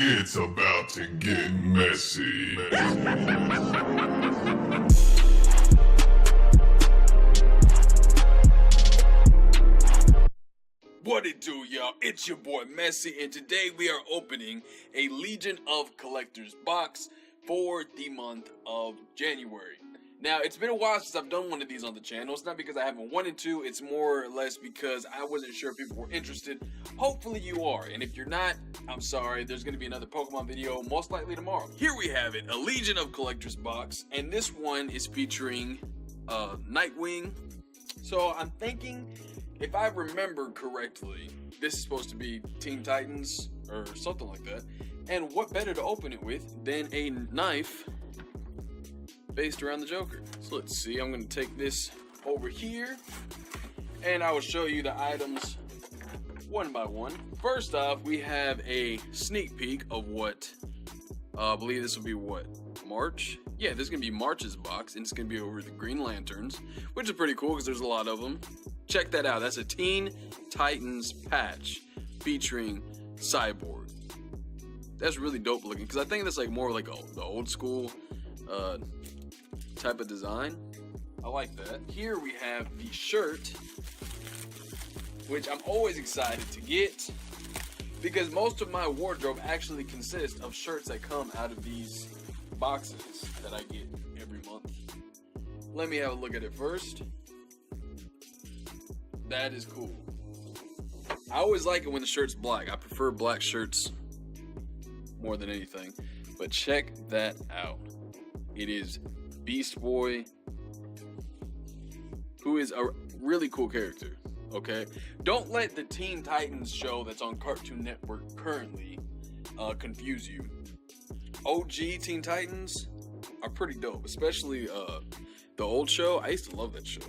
It's about to get messy. What it do, y'all? It's your boy Messi, and today we are opening a Legion of Collectors box for the month of January. Now, it's been a while since I've done one of these on the channel. It's not because I haven't wanted to, it's more or less because I wasn't sure if people were interested. Hopefully you are, and if you're not, I'm sorry. There's going to be another Pokemon video, most likely tomorrow. Here we have it, a Legion of Collectors box, and this one is featuring Nightwing. So I'm thinking, if I remember correctly, this is supposed to be Teen Titans or something like that. And what better to open it with than a knife based around the Joker. So let's see, I'm going to take this over here and I will show you the items one by one. First off, we have a sneak peek of what, I believe this will be what, March? Yeah, this is going to be March's box, and it's going to be over the Green Lanterns, which is pretty cool because there's a lot of them. Check that out. That's a Teen Titans patch featuring Cyborg. That's really dope looking because I think that's like more like the old school type of design. I like that. Here we have the shirt, which I'm always excited to get because most of my wardrobe actually consists of shirts that come out of these boxes that I get every month. Let me have a look at it first. That is cool. I always like it when the shirt's black. I prefer black shirts more than anything. But check that out. It is Beast Boy, who is a really cool character. Okay? Don't let the Teen Titans show that's on Cartoon Network currently confuse you. OG Teen Titans are pretty dope, especially the old show. I used to love that show.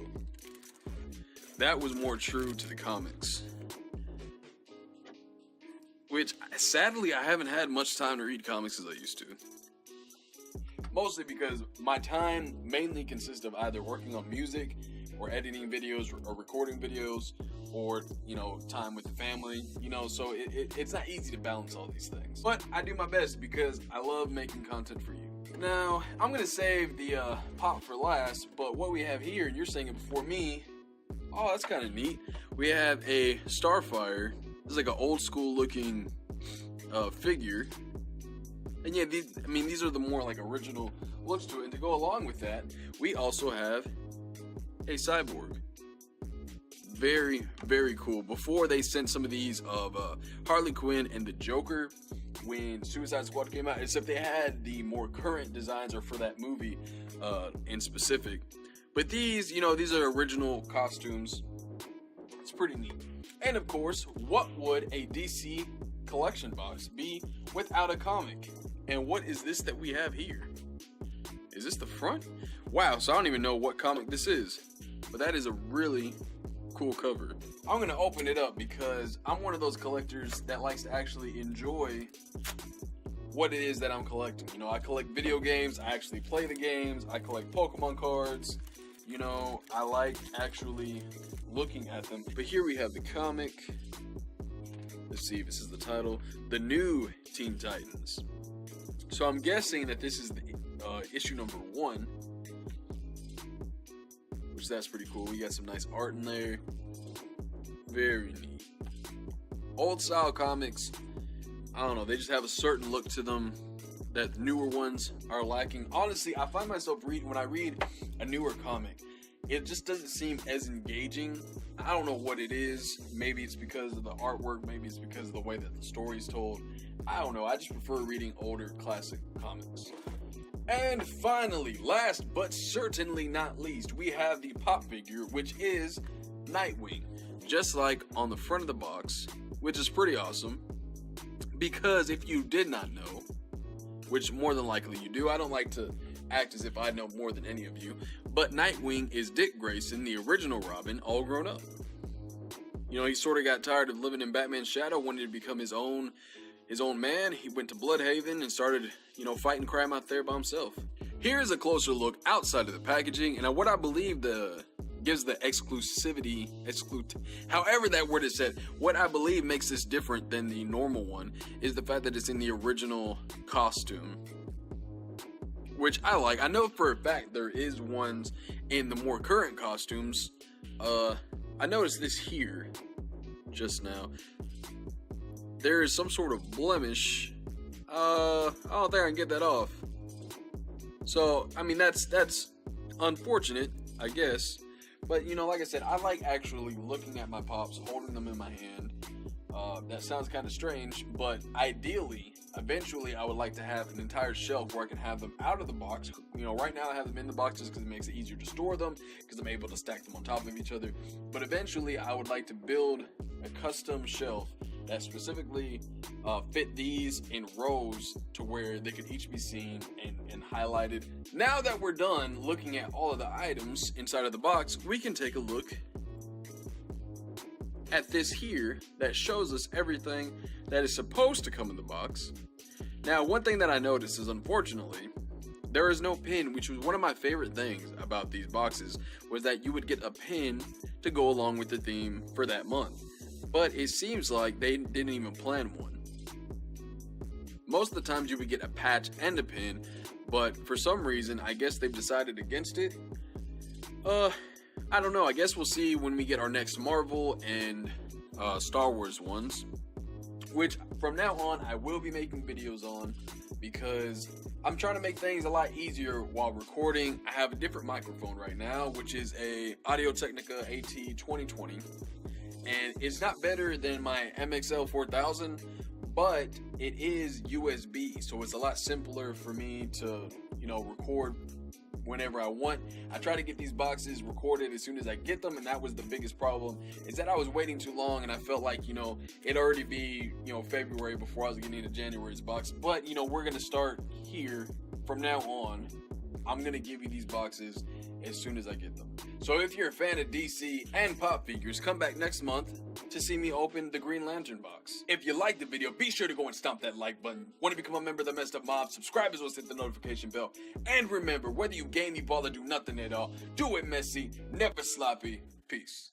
That was more true to the comics, which sadly I haven't had much time to read comics as I used to. Mostly because my time mainly consists of either working on music or editing videos or recording videos or, you know, time with the family, you know, so it's not easy to balance all these things. But I do my best because I love making content for you. Now, I'm going to save the pop for last, but what we have here, and you're saying it before me, oh, that's kind of neat. We have a Starfire. This is like an old school looking figure. And yeah, these are the more like original looks to it. And to go along with that, we also have a Cyborg. Very, very cool. Before they sent some of these of Harley Quinn and the Joker when Suicide Squad came out, except they had the more current designs or for that movie in specific. But these, you know, these are original costumes. It's pretty neat. And of course, what would a DC collection box be without a comic? And what is this that we have here? Is this the front? Wow, so I don't even know what comic this is. But that is a really cool cover. I'm going to open it up because I'm one of those collectors that likes to actually enjoy what it is that I'm collecting. You know, I collect video games, I actually play the games, I collect Pokemon cards. You know, I like actually looking at them. But here we have the comic. Let's see if this is the title. The New Teen Titans. So I'm guessing that this is the issue number 1. Which that's pretty cool. We got some nice art in there. Very neat. Old style comics, I don't know, they just have a certain look to them that newer ones are lacking. Honestly, I find myself when I read a newer comic, it just doesn't seem as engaging. I don't know what it is. Maybe it's because of the artwork, maybe it's because of the way that the story's told. I don't know, I just prefer reading older classic comics. And finally, last but certainly not least, we have the pop figure, which is Nightwing. Just like on the front of the box, which is pretty awesome. Because if you did not know, which more than likely you do, I don't like to act as if I know more than any of you, but Nightwing is Dick Grayson, the original Robin, all grown up. You know, he sort of got tired of living in Batman's shadow, wanted to become his own man. He went to Bloodhaven and started, you know, fighting crime out there by himself. Here's a closer look outside of the packaging, and what I believe the gives the exclusivity, however that word is said. What I believe makes this different than the normal one is the fact that it's in the original costume, which I like. I know for a fact there is ones in the more current costumes. I noticed this here just now. There is some sort of blemish. I don't think I can get that off. So, I mean, that's unfortunate, I guess. But, you know, like I said, I like actually looking at my Pops, holding them in my hand. That sounds kind of strange, but ideally, eventually, I would like to have an entire shelf where I can have them out of the box. You know, right now I have them in the boxes because it makes it easier to store them, because I'm able to stack them on top of each other. But eventually, I would like to build a custom shelf that specifically fit these in rows to where they could each be seen and highlighted. Now that we're done looking at all of the items inside of the box, we can take a look at this here that shows us everything that is supposed to come in the box. Now, one thing that I noticed is, unfortunately, there is no pin, which was one of my favorite things about these boxes, was that you would get a pin to go along with the theme for that month. But it seems like they didn't even plan one. Most of the times you would get a patch and a pin, but for some reason, I guess they've decided against it. I don't know. I guess we'll see when we get our next Marvel and Star Wars ones, which from now on I will be making videos on, because I'm trying to make things a lot easier while recording. I have a different microphone right now, which is a Audio-Technica AT2020, and it's not better than my MXL 4000, but it is USB, so it's a lot simpler for me to, you know, record whenever I want. I try to get these boxes recorded as soon as I get them, and that was the biggest problem, is that I was waiting too long, and I felt like, you know, it'd already be, you know, February before I was getting into January's box. But, you know, we're gonna start here from now on. I'm gonna give you these boxes as soon as I get them. So if you're a fan of DC and Pop figures, come back next month to see me open the Green Lantern box. If you liked the video, be sure to go and stomp that like button. Want to become a member of the Messed Up Mob? Subscribe as well as hit the notification bell. And remember, whether you game, evolve, or do nothing at all, do it messy, never sloppy. Peace.